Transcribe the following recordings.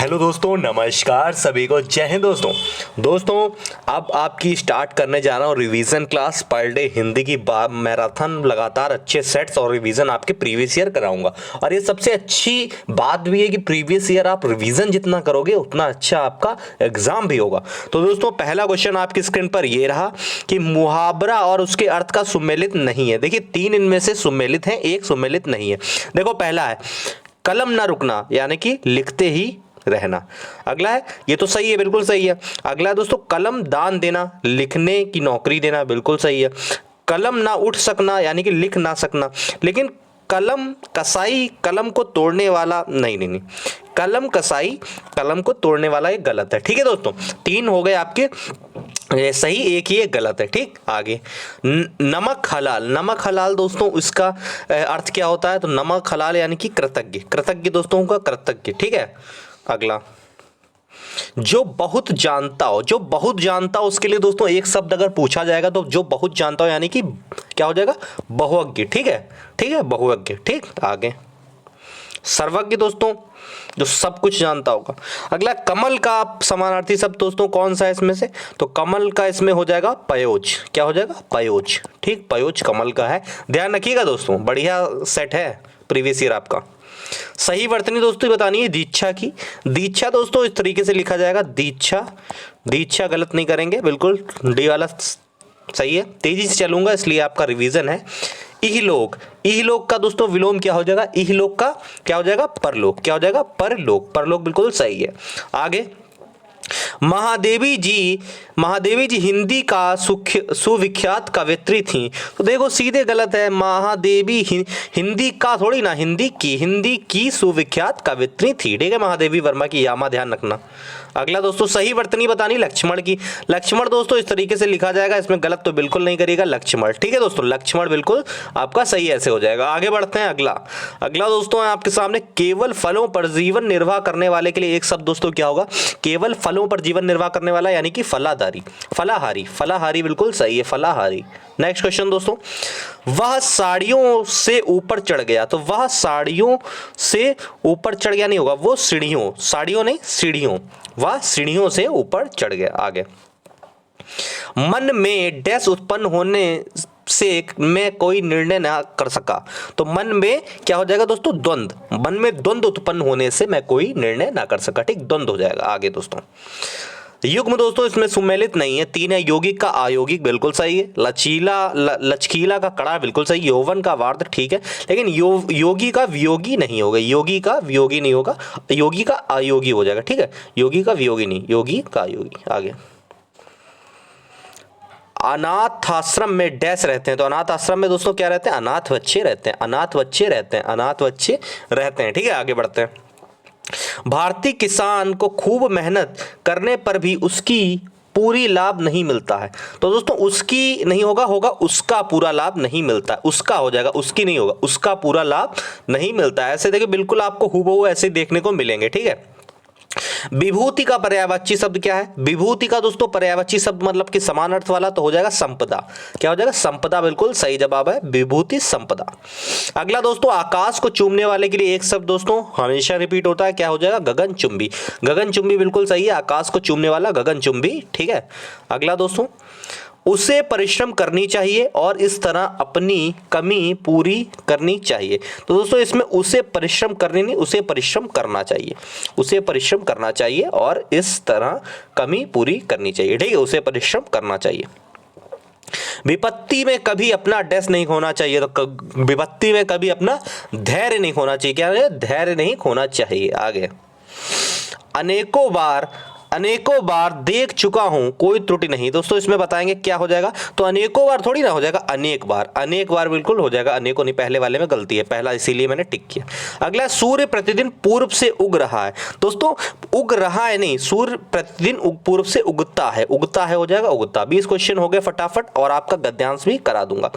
Hello दोस्तों, नमस्कार सभी को, जय हिंद दोस्तों अब आपकी स्टार्ट करने जा रहा हूँ revision class per day Hindi की मैराथन। लगातार अच्छे सेट्स और रिवीजन आपके प्रीवियस ईयर कराऊंगा। और ये सबसे अच्छी बात भी है कि प्रीवियस ईयर आप रिवीजन जितना करोगे उतना अच्छा आपका एग्जाम भी होगा। तो दोस्तों पहला क्वेश्चन आपकी स्क्रीन पर ये रहा कि मुहावरा और उसके अर्थ का सुमेलित नहीं है। देखिए 3 इनमें से सुमेलित है, 1 सुमेलित नहीं है। देखो पहला है कलम ना रुकना, यानी कि लिखते ही रहना। अगला है, ये तो सही है, बिल्कुल सही है। अगला है दोस्तों कलम दान देना, लिखने की नौकरी देना, बिल्कुल सही है। कलम ना उठ सकना, यानी कि लिख ना सकना। लेकिन कलम कसाई कलम को तोड़ने वाला, नहीं, कलम कसाई कलम को तोड़ने वाला ये गलत है। ठीक है दोस्तों, 3 हो गए आपके सही, 1 ही गलत है। ठीक, आगे नमक हलाल। नमक हलाल दोस्तों इसका अर्थ क्या होता है? तो नमक हलाल यानी कि कृतज्ञ, कृतज्ञ दोस्तों का कृतज्ञ। ठीक है, अगला जो बहुत जानता हो, जो बहुत जानता हो उसके लिए दोस्तों एक शब्द अगर पूछा जाएगा तो जो बहुत जानता हो यानी कि क्या हो जाएगा? बहुज्ञ। ठीक है, बहुज्ञ। ठीक, आगे सर्वज्ञ दोस्तों जो सब कुछ जानता होगा। अगला कमल का समानार्थी शब्द दोस्तों कौन सा है इसमें से? तो कमल का इसमें हो जाएगा पयोज। क्या हो जाएगा? पयोज। ठीक, पयोज कमल का है, ध्यान रखिएगा दोस्तों, बढ़िया सेट है प्रीवियस ईयर आपका। सही वर्तनी दोस्तों बतानी है दीक्षा की। दीक्षा दोस्तों इस तरीके से लिखा जाएगा दीक्षा, दीक्षा गलत नहीं करेंगे, बिल्कुल डी वाला सही है। तेजी से चलूंगा इसलिए आपका रिवीजन है। इहलोक, इहलोक का दोस्तों विलोम क्या हो जाएगा? इहलोक का क्या हो जाएगा? परलोक। क्या हो जाएगा? परलोक। परलोक बिल्कुल सही है। आगे महादेवी जी हिंदी का सुविख्यात कवयित्री थी। तो देखो सीधे गलत है, महादेवी हिंदी का थोड़ी ना, हिंदी की सुविख्यात कवयित्री थी। ठीक है, महादेवी वर्मा की, यामा ध्यान रखना। अगला दोस्तों सही वर्तनी बतानी लक्ष्मण की। लक्ष्मण दोस्तों इस तरीके से लिखा जाएगा, इसमें गलत तो बिल्कुल नहीं करिएगा, लक्ष्मण। ठीक है दोस्तों, लक्ष्मण बिल्कुल आपका सही ऐसे हो जाएगा। आगे बढ़ते हैं, अगला दोस्तों है आपके सामने केवल फलों पर जीवन निर्वाह करने वाले के लिए एक शब्द दोस्तों क्या होगा? केवल फलों पर जीवन निर्वाह करने वाला यानी कि फलाधारी, फलाहारी। फलाहारी बिल्कुल सही है, फलाहारी। नेक्स्ट क्वेश्चन दोस्तों, वह साड़ियों से ऊपर चढ़ गया। तो वह साड़ियों से ऊपर चढ़ गया नहीं होगा, वो सीढ़ियों, साड़ियों नहीं सीढ़ियों, वह सीढ़ियों से ऊपर चढ़ गया। आगे मन में डैश उत्पन्न होने से मैं कोई निर्णय ना कर सका। तो मन में क्या हो जाएगा दोस्तों? द्वंद। मन में द्वंद उत्पन्न होने से मैं कोई निर्णय ना कर सका। ठीक, द्वंद हो जाएगा। आगे दोस्तों युग्म दोस्तों इसमें सुमेलित नहीं है, 3 है। यौगिक का अयौगिक बिल्कुल सही है। लचकीला का कड़ा बिल्कुल सही। यौवन का वार्ध ठीक है, लेकिन योगी का वियोगी नहीं होगा, योगी का वियोगी नहीं होगा, योगी का अयोगी हो जाएगा। ठीक है, योगी का वियोगी नहीं, योगी का अयोगी। आगे अनाथ आश्रम में डैश रहते हैं। तो अनाथ आश्रम में दोस्तों क्या रहते हैं? अनाथ बच्चे रहते हैं, अनाथ बच्चे रहते हैं, अनाथ बच्चे रहते हैं। ठीक है, आगे बढ़ते हैं। भारतीय किसान को खूब मेहनत करने पर भी उसकी पूरी लाभ नहीं मिलता है। तो दोस्तों उसकी नहीं होगा, होगा उसका पूरा लाभ नहीं मिलता है। उसका हो जाएगा, उसकी नहीं होगा, उसका पूरा लाभ नहीं मिलता है। ऐसे देखिए बिल्कुल आपको हूबहू ऐसे देखने को मिलेंगे। ठीक है, विभूति का पर्यायवाची शब्द क्या है? विभूति का दोस्तों पर्यायवाची शब्द मतलब कि समान अर्थ वाला तो हो जाएगा संपदा। क्या हो जाएगा? संपदा बिल्कुल सही जवाब है, विभूति संपदा। अगला दोस्तों आकाश को चूमने वाले के लिए एक शब्द दोस्तों हमेशा रिपीट होता है, क्या हो जाएगा? गगनचुंबी। गगनचुंबी बिल्कुल सही है, आकाश को चूमने वाला गगनचुंबी। ठीक है, अगला दोस्तों उसे परिश्रम करनी चाहिए और इस तरह अपनी कमी पूरी करनी चाहिए। तो दोस्तों इसमें उसे परिश्रम करनी नहीं, उसे परिश्रम करना चाहिए, उसे परिश्रम करना चाहिए और इस तरह कमी पूरी करनी चाहिए। ठीक है, उसे परिश्रम करना चाहिए। विपत्ति में कभी अपना डैश नहीं खोना चाहिए। तो विपत्ति में कभी अपना धैर्य नहीं खोना चाहिए। क्या है? धैर्य नहीं खोना चाहिए। आगे अनेकों बार देख चुका हूं कोई त्रुटि नहीं। दोस्तों इसमें बताएंगे क्या हो जाएगा? तो अनेकों बार थोड़ी ना हो जाएगा, अनेक बार। अनेक बार बिल्कुल हो जाएगा, अनेकों नहीं, पहले वाले में गलती है, पहला इसीलिए मैंने टिक किया। अगला सूर्य प्रतिदिन पूर्व से उग रहा है। दोस्तों उग रहा है नहीं, सूर्य प्रतिदिन पूर्व से उगता है, उगता है हो जाएगा उगता। 20 क्वेश्चन हो गए फटाफट और आपका गद्यांश भी करा दूंगा।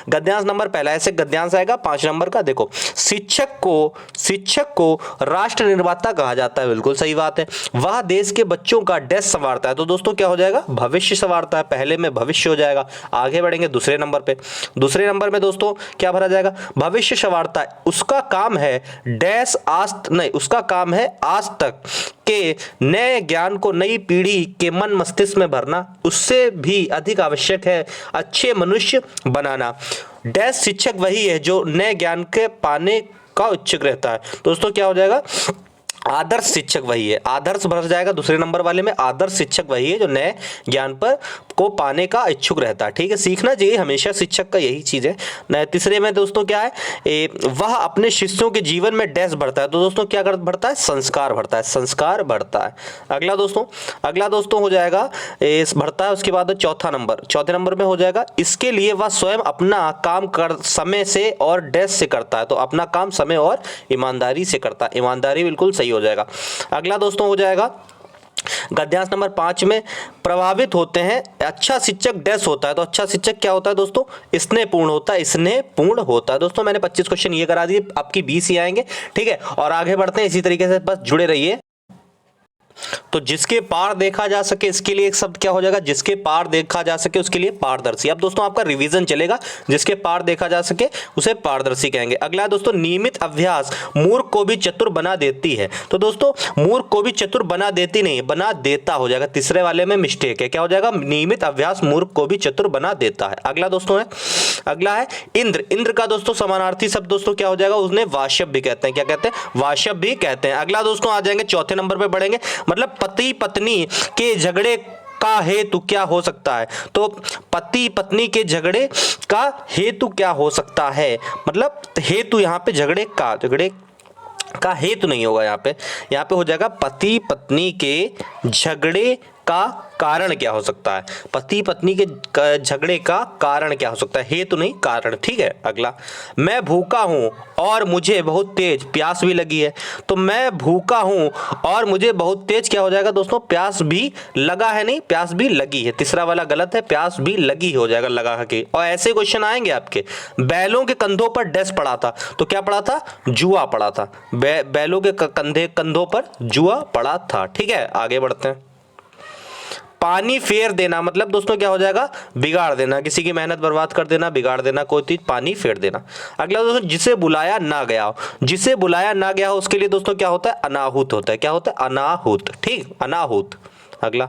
गद्यांश नंबर पहला ऐसे गद्यांश आएगा 5 नंबर का। देखो शिक्षक को राष्ट्र निर्माता कहा जाता है, बिल्कुल सही बात है। वह देश के बच्चों का डैश संवारता है, तो दोस्तों क्या हो जाएगा, भविष्य संवारता है। पहले में भविष्य हो जाएगा। आगे बढ़ेंगे दूसरे नंबर पे। दूसरे नंबर में दोस्तों क्या भरा जाएगा, भविष्य संवारता है, उसका काम है डैश आज नहीं, उसका काम है आज तक के नए ज्ञान को नई पीढ़ी के मन मस्तिष्क में भरना, उससे भी अधिक आवश्यक है अच्छे मनुष्य बनाना। डैश शिक्षक वही है जो नए ज्ञान के पाने का इच्छुक रहता है। दोस्तों क्या हो जाएगा, आदर्श शिक्षक वही है। आदर्श भर जाएगा दूसरे नंबर वाले में। आदर्श शिक्षक वही है जो नए ज्ञान पर को पाने का इच्छुक रहता है। ठीक है, सीखना चाहिए हमेशा, शिक्षक का यही चीज है। तीसरे में दोस्तों क्या है, वह अपने शिष्यों के जीवन में डैश भरता है, तो दोस्तों क्या भरता है, संस्कार भरता है, संस्कार भरता है। अगला दोस्तों हो जाएगा भरता है, उसके बाद चौथे नंबर में हो जाएगा, इसके लिए वह स्वयं अपना काम कर समय से और डैश से करता है, तो अपना काम समय और ईमानदारी से करता है। ईमानदारी बिल्कुल सही हो जाएगा। अगला दोस्तों हो जाएगा गद्यांश नंबर 5 में, प्रभावित होते हैं। अच्छा शिक्षक डैश होता है, तो अच्छा शिक्षक क्या होता है दोस्तों, स्नेहपूर्ण होता है, स्नेहपूर्ण होता है। दोस्तों मैंने 25 क्वेश्चन ये करा दिए, आपकी 20 ही आएंगे। ठीक है, और आगे बढ़ते हैं इसी तरीके से, बस जुड़े रहिए। तो जिसके पार देखा जा सके, इसके लिए एक शब्द क्या हो जाएगा, जिसके पार देखा जा सके उसके लिए पारदर्शी। अब दोस्तों आपका रिवीजन चलेगा, जिसके पार देखा जा सके उसे पारदर्शी कहेंगे। अगला दोस्तों, नियमित अभ्यास मूर्ख को भी चतुर बना देती है, तो दोस्तों मूर्ख को भी चतुर बना देती नहीं, बना देता हो जाएगा। तीसरे वाले में मिस्टेक है, क्या हो जाएगा, नियमित अभ्यास मूर्ख को भी चतुर बना देता है। अगला दोस्तों है, अगला है इंद्र। इंद्र का दोस्तों समानार्थी शब्द दोस्तों क्या हो जाएगा, उसने वाशव भी कहते हैं, क्या कहते हैं, वाशव भी कहते हैं। अगला दोस्तों आ जाएंगे चौथे नंबर पे बढ़ेंगे, मतलब पति पत्नी के झगड़े का हेतु क्या हो सकता है, तो पति पत्नी के झगड़े का हेतु क्या हो सकता है, मतलब हेतु यहाँ पे झगड़े का हेतु नहीं होगा, यहाँ पे हो जाएगा पति पत्नी के झगड़े का कारण क्या हो सकता है, पति पत्नी के झगड़े का कारण क्या हो सकता है, हेतु नहीं कारण। ठीक है, अगला, मैं भूखा हूं और मुझे बहुत तेज प्यास भी लगी है, तो मैं भूखा हूं और मुझे बहुत तेज क्या हो जाएगा दोस्तों, प्यास भी लगा है, नहीं प्यास भी लगी है। तीसरा वाला गलत है, प्यास भी लगी हो जाएगा लगा के। और ऐसे क्वेश्चन आएंगे आपके, बैलों के कंधों पर डैश पड़ा था, तो क्या पड़ा था, जुआ पड़ा था। बैलों के कंधों पर जुआ पड़ा था। ठीक है, आगे बढ़ते हैं। पानी फेर देना, मतलब दोस्तों क्या हो जाएगा, बिगाड़ देना, किसी की मेहनत बर्बाद कर देना, बिगाड़ देना, कोई चीज पानी फेर देना। अगला दोस्तों, जिसे बुलाया ना गया हो, जिसे बुलाया ना गया हो उसके लिए दोस्तों क्या होता है, अनाहुत होता है, क्या होता है, अनाहुत। ठीक, अनाहुत। अगला,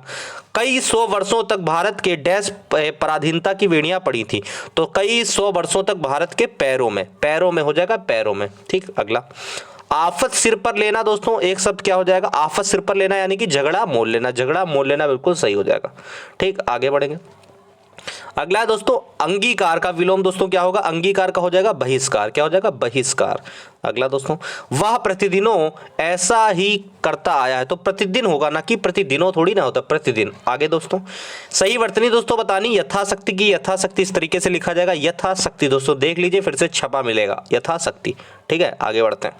कई 100 वर्षों तक भारत के डैश पराधीनता की वेणियां पड़ी थी, तो कई 100 वर्षों तक भारत के पैरों में हो जाएगा, पैरों में। ठीक, अगला, आफत सिर पर लेना, दोस्तों एक शब्द क्या हो जाएगा, आफत सिर पर लेना, यानी कि झगड़ा मोल लेना, झगड़ा मोल लेना बिल्कुल सही हो जाएगा। ठीक, आगे बढ़ेंगे। अगला है दोस्तों अंगीकार का विलोम, दोस्तों क्या होगा, अंगीकार का हो जाएगा बहिष्कार, क्या हो जाएगा, बहिष्कार। अगला दोस्तों, वह प्रतिदिनों ऐसा ही करता आया है, तो प्रतिदिन होगा ना कि प्रतिदिनों थोड़ी ना होता, प्रतिदिन। आगे दोस्तों, सही वर्तनी दोस्तों बतानी, यथाशक्ति की, यथाशक्ति इस तरीके से लिखा जाएगा, यथाशक्ति। दोस्तों देख लीजिए फिर से छपा मिलेगा, यथाशक्ति। ठीक है, आगे बढ़ते हैं।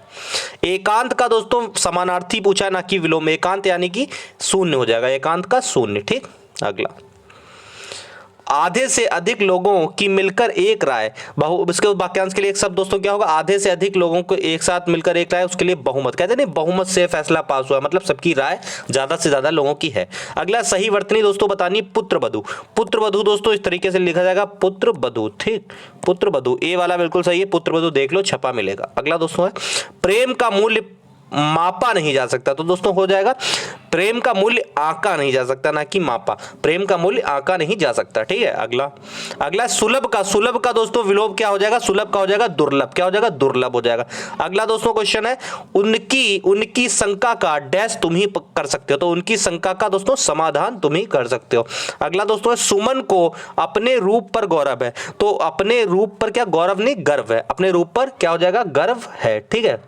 एकांत का दोस्तों समानार्थी पूछा ना कि विलोम, एकांत यानी कि शून्य हो जाएगा, एकांत का शून्य। ठीक, अगला, आधे से अधिक लोगों की मिलकर एक राय, इसके वाक्यांश के लिए एक शब्द दोस्तों क्या होगा, आधे से अधिक लोगों को एक साथ मिलकर एक राय, उसके लिए बहुमत कहते हैं, नहीं बहुमत से फैसला पास हुआ, मतलब सबकी राय ज्यादा से ज्यादा लोगों की है। अगला, सही वर्तनी दोस्तों बतानी, पुत्र वधू। पुत्र वधू दोस्तों इस तरीके से लिखा जाएगा, पुत्र वधू। ठीक, पुत्र वधू, ए वाला बिल्कुल सही है, पुत्र वधू देख लो छपा मिलेगा। अगला दोस्तों है, प्रेम का मूल्य मापा नहीं जा सकता, तो दोस्तों हो जाएगा प्रेम का मूल्य आंका नहीं जा सकता, ना कि मापा, प्रेम का मूल्य आंका नहीं जा सकता। ठीक है, अगला सुलभ का दोस्तों विलोम क्या हो जाएगा, सुलभ का हो जाएगा दुर्लभ, क्या हो जाएगा, दुर्लभ हो जाएगा। अगला दोस्तों क्वेश्चन है, उनकी शंका का डैश तुम ही कर सकते हो, तो उनकी शंका का दोस्तों समाधान तुम ही कर सकते हो। अगला दोस्तों है, सुमन को अपने रूप पर गौरव है, तो अपने रूप पर क्या गौरव नहीं, गर्व है, अपने रूप पर क्या हो जाएगा, गर्व है। ठीक है,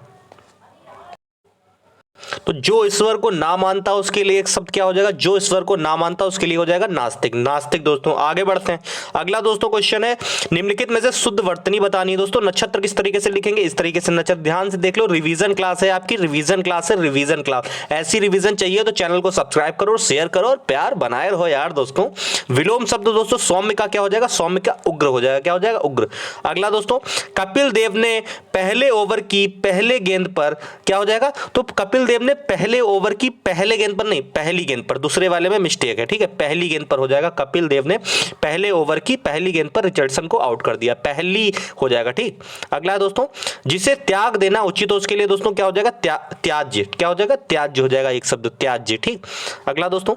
तो जो ईश्वर को ना मानता उसके लिए एक शब्द क्या हो जाएगा, जो ईश्वर को ना मानता उसके लिए हो जाएगा नास्तिक, नास्तिक। दोस्तों आगे बढ़ते हैं। अगला दोस्तों क्वेश्चन है, निम्नलिखित में से शुद्ध वर्तनी बतानी है। दोस्तों नक्षत्र किस तरीके से लिखेंगे, इस तरीके से नक्षत्र, ध्यान से देख लो, रिवीजन क्लास है आपकी, रिवीजन क्लास है, रिवीजन क्लास। ऐसी रिवीजन चाहिए तो चैनल को सब्सक्राइब करो, शेयर करो और प्यार बनाए रहो यार दोस्तों। विलोम शब्द दोस्तों सौम्य का क्या हो जाएगा, सौम्य का उग्र हो जाएगा, क्या हो जाएगा, उग्र। अगला दोस्तों, कपिल देव ने पहले ओवर की पहले गेंद पर क्या हो जाएगा, तो कपिल देव ने पहले ओवर की पहले गेंद पर नहीं, पहली गेंद पर, दूसरे वाले में मिस्टेक है, ठीक है, पहली गेंद पर हो जाएगा। कपिल देव ने पहले ओवर की पहली गेंद पर रिचर्डसन को आउट कर दिया, पहली हो जाएगा, ठीक। अगला है दोस्तों, जिसे त्याग देना उचित हो उसके लिए दोस्तों क्या हो जाएगा, त्याज्य, क्या हो जाएगा, त्याज्य हो जाएगा एक शब्द, त्याज्य, ठीक। अगला दोस्तों,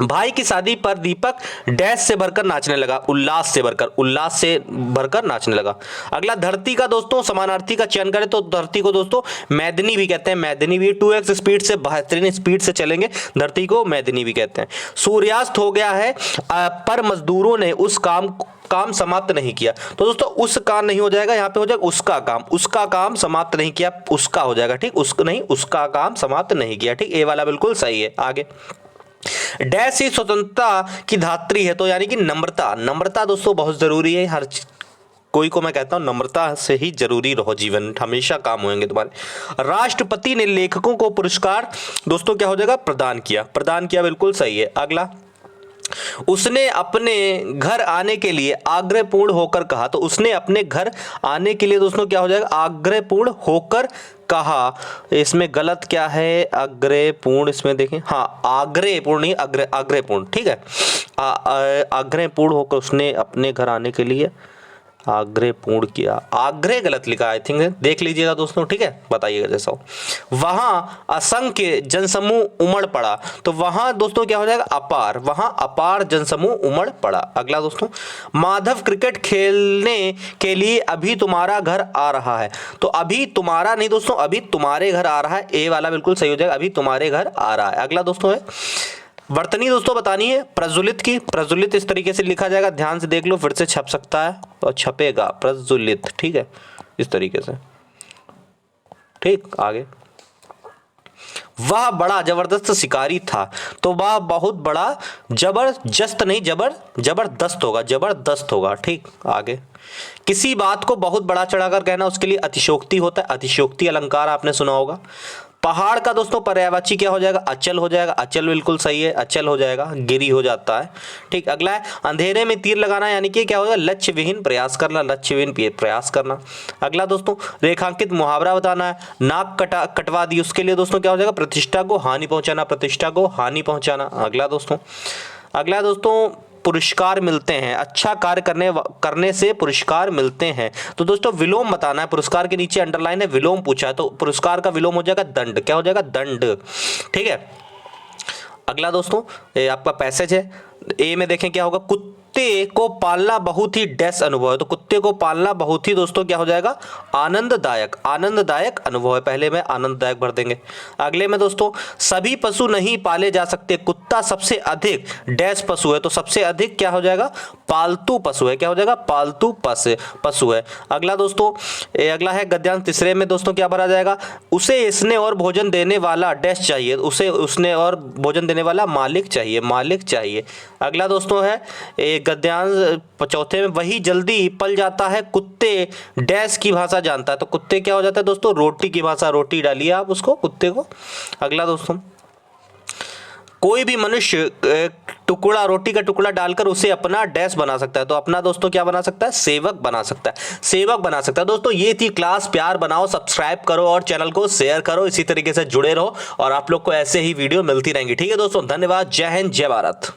भाई की शादी पर दीपक डैश से भरकर नाचने लगा, उल्लास से भरकर नाचने लगा। अगला, धरती का दोस्तों समानार्थी का चयन करें तो धरती को दोस्तों मैदिनी भी कहते हैं, मैदिनी भी, 2x स्पीड से, बेहतरीन स्पीड से चलेंगे, धरती को मैदिनी भी कहते हैं। सूर्यास्त हो गया है पर मजदूरों ने उस काम समाप्त नहीं किया, तो दोस्तों उस काम नहीं हो जाएगा, यहाँ पे हो जाएगा उसका काम समाप्त नहीं किया, उसका हो जाएगा, ठीक, उसका काम समाप्त नहीं किया, ठीक, ये वाला बिल्कुल सही है। आगे, डैश ही स्वतंत्रता की धात्री है, तो यानी कि नम्रता दोस्तों बहुत जरूरी है, हर कोई को मैं कहता हूं नम्रता से ही जरूरी रहो, जीवन हमेशा काम होंगे तुम्हारे। राष्ट्रपति ने लेखकों को पुरस्कार दोस्तों क्या हो जाएगा, प्रदान किया, बिल्कुल सही है। अगला, उसने अपने घर आने के लिए आग्रहपूर्ण होकर कहा, तो उसने अपने घर आने के लिए दोस्तों क्या हो जाएगा, आग्रहपूर्ण होकर कहा। इसमें गलत क्या है, आग्रहपूर्ण, इसमें देखें, हाँ आग्रहपूर्ण नहीं, आग्रहपूर्ण, ठीक है, आग्रहपूर्ण होकर उसने अपने घर आने के लिए आग्रहपूर्ण किया, आग्रह गलत लिखा, आई थिंक, देख लीजिएगा दोस्तों, ठीक है, बताइएगा जैसा हो। वहां असंख्य जनसमूह उमड़ पड़ा, तो वहां दोस्तों क्या हो जाएगा, अपार, वहां अपार जनसमूह उमड़ पड़ा। अगला दोस्तों, माधव क्रिकेट खेलने के लिए अभी तुम्हारा घर आ रहा है, तो अभी तुम्हारा नहीं दोस्तों, अभी तुम्हारे घर आ रहा है, ए वाला बिल्कुल सही हो जाएगा, अभी तुम्हारे घर आ रहा है। अगला दोस्तों है वर्तनी दोस्तों बतानी है प्रज्वलित की, प्रज्वलित इस तरीके से लिखा जाएगा, ध्यान से देख लो, फिर से छप सकता है और छपेगा प्रज्वलित, ठीक है, इस तरीके से, ठीक। आगे, वह बड़ा जबरदस्त शिकारी था, तो वह बहुत बड़ा जबरदस्त नहीं, जबरदस्त होगा, ठीक। आगे, किसी बात को बहुत बड़ा चढ़ाकर कहना उसके लिए अतिशयोक्ति होता है, अतिशयोक्ति अलंकार आपने सुना होगा। पहाड़ का दोस्तों पर्यायवाची क्या हो जाएगा, अचल हो जाएगा, अचल बिल्कुल सही है, अचल हो जाएगा, गिरी हो जाता है, ठीक। अगला है, अंधेरे में तीर लगाना, यानी कि क्या होगा, लक्ष्य विहीन प्रयास करना, अगला दोस्तों, रेखांकित मुहावरा बताना है, नाक कटवा दी, उसके लिए दोस्तों क्या हो जाएगा, प्रतिष्ठा को हानि पहुंचाना। अगला दोस्तों, पुरस्कार मिलते हैं, अच्छा कार्य करने से पुरस्कार मिलते हैं, तो दोस्तों विलोम बताना है, पुरस्कार के नीचे अंडरलाइन है, विलोम पूछा है, तो पुरस्कार का विलोम हो जाएगा दंड, क्या हो जाएगा, दंड, ठीक है। अगला दोस्तों, ये आपका पैसेज है, ए में देखें क्या होगा, कुत्ते को पालना बहुत ही डैश अनुभव है, तो कुत्ते को पालना बहुत ही दोस्तों क्या हो जाएगा, आनंददायक अनुभव है, पहले में आनंददायक भर देंगे। अगले में दोस्तों, सभी पशु नहीं पाले जा सकते, कुत्ता सबसे अधिक डैश पशु है, तो सबसे अधिक क्या हो जाएगा, पालतू पशु है, क्या हो जाएगा, पालतू पशु है। अगला दोस्तों, अगला है गद्यांश, तीसरे में दोस्तों क्या भरा जाएगा, उसे इसने और भोजन देने वाला डैश चाहिए, उसने और भोजन देने वाला मालिक चाहिए। अगला दोस्तों है गद्यांश चौथे में, वही जल्दी पल जाता है, कुत्ते डैश की भाषा जानता है, तो कुत्ते क्या हो जाता है दोस्तों, रोटी की भाषा, रोटी डालिए आप उसको, कुत्ते को। अगला दोस्तों, कोई भी मनुष्य रोटी का टुकड़ा डालकर उसे अपना डैश बना सकता है, तो अपना दोस्तों क्या बना सकता है, सेवक बना सकता है। दोस्तों ये थी क्लास, प्यार बनाओ, सब्सक्राइब करो और चैनल को शेयर करो, इसी तरीके से जुड़े रहो और आप लोग को ऐसे ही वीडियो मिलती रहेंगी, ठीक है दोस्तों। धन्यवाद, जय हिंद, जय भारत।